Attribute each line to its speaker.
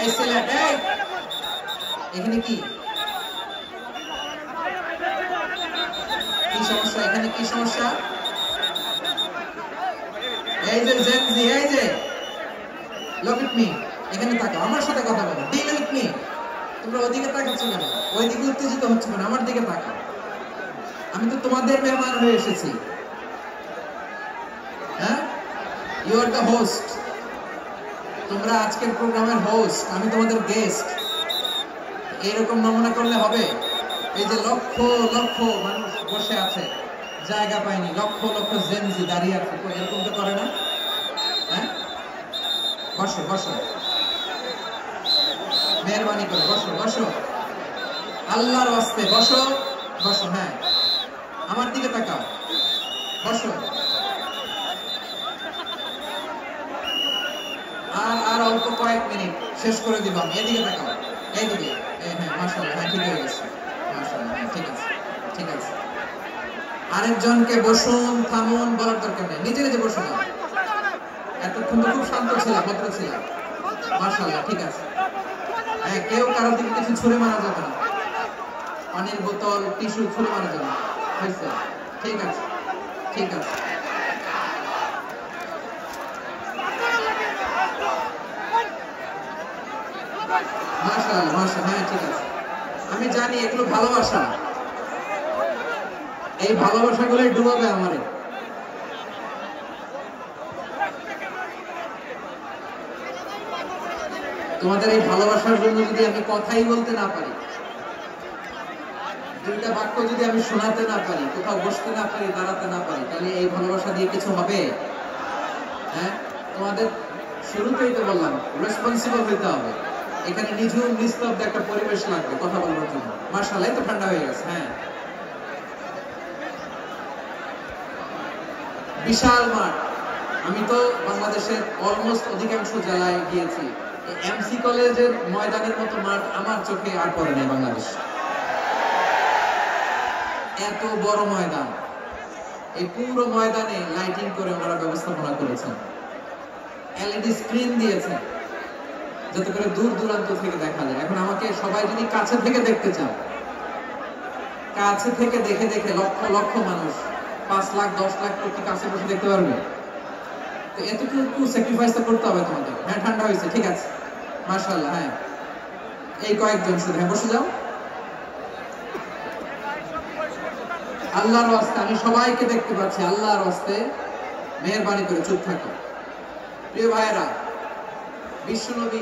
Speaker 1: এই সিলেট এখানে কি সমস্যা? এখানে কি সমস্যা? এই যে জেনজি, এই যে look at me, এখানে তাকাও, আমার সাথে কথা বলো, deal with me। তোমরা ওদিকে তাকাচ্ছ কেন? ওইদিকে উত্তেজিত হচ্ছে কেন? আমার দিকে তাকাও। আমি তো তোমাদের মেহমান হয়ে এসেছি। হ্যাঁ, ইউ আর দ্য হোস্ট। তোমরা আজকের প্রোগ্রামের হোস্ট, আমি তোমাদের গেস্ট। এরকম নমুনা করলে হবে? এই যে লক্ষ লক্ষ মানুষ বসে আছে, জায়গা পায়নি, লক্ষ লক্ষ জেনজি দাঁড়িয়ে আছে, এরকম তো করে না? হ্যাঁ, বসো বসো, মেহরবানি করে বসো বসো, আল্লাহর ওয়াস্তে বসো বসো। হ্যাঁ, আমার দিকে তাকাও, বসো। আর অল্প কয়েক মিনিট, শেষ করে দিব আমি। এদিকে তাকাও, এইদিকে। হ্যাঁ, মাশাআল্লাহ, হ্যাঁ ঠিক হয়ে গেছে, মাশাআল্লাহ, হ্যাঁ ঠিক আছে, ঠিক আছে। আরেকজনকে বসুন, থামুন বলার দরকার নেই, নিজে নিজে বসুন। এতক্ষণ তো খুব শান্ত ছিল, ভদ্র ছিল, মাশাআল্লাহ, ঠিক আছে। হ্যাঁ, কেউ কারোর দিকে কিছু ছুঁড়ে মারা যাবে না, পানির বোতল, টিস্যু ছুঁড়ে মারা যাবে না, হয়েছে? ঠিক আছে, ঠিক আছে। মাশাআল্লাহ, মাশাআল্লাহ, হ্যাঁ ঠিক আছে। আমি জানি এগুলো ভালোবাসা, এই ভালোবাসাগুলোই ডুবাবে আমারে। তোমাদের এই ভালোবাসার জন্য যদি আমি কথাই বলতে না পারি, দুইটা বাক্য যদি আমি শোনাতে না পারি, কোথাও বসতে না পারি, দাঁড়াতে না পারি, তাহলে এই ভালোবাসা দিয়ে কিছু হবে? হ্যাঁ, তোমাদের শুরুতেই তো বললাম, রেসপন্সিবল হইতে হবে। এখানে নিঝুম নিস্তব্ধ একটা পরিবেশ লাগবে কথা বলার জন্য। মাশাআল্লাহ, তো ঠান্ডা হয়ে গেছে। হ্যাঁ, বিশাল মাঠ। আমি তো বাংলাদেশের অলমোস্ট অধিকাংশ জেলায় গিয়েছি, এমসি কলেজের ময়দানের মতো মাঠ আমার চোখে আর পড়ে নাই বাংলাদেশ। এত বড় ময়দান, এই পুরো ময়দানে লাইটিং করে ওনারা ব্যবস্থাপনা করেছেন, এলইডি স্ক্রিন দিয়েছেন যাতে করে দূর দূরান্ত থেকে দেখা যায়। এখন আমাকে সবাই যদি কাছে থেকে দেখতে চান, কাছে থেকে দেখে দেখে লক্ষ লক্ষ মানুষ, 5 লাখ 10 লাখ প্রতি কাছে বসে দেখতে পারবে। তো এতটুকু স্যাক্রিফাইস তো করতে হবে তোমাদের। হ্যাঁ, ঠান্ডা হয়েছে, ঠিক আছে, মাশাআল্লাহ। হ্যাঁ, এই কয়েকজন শুধু, হ্যাঁ বসে যাও। আল্লাহর ওয়াস্তে, আমি সবাইকে দেখতে পাচ্ছি, আল্লাহর ওয়াস্তে মেহেরবানি করে চুপ থাকো। প্রিয় ভাইয়েরা, বিশ্বনবী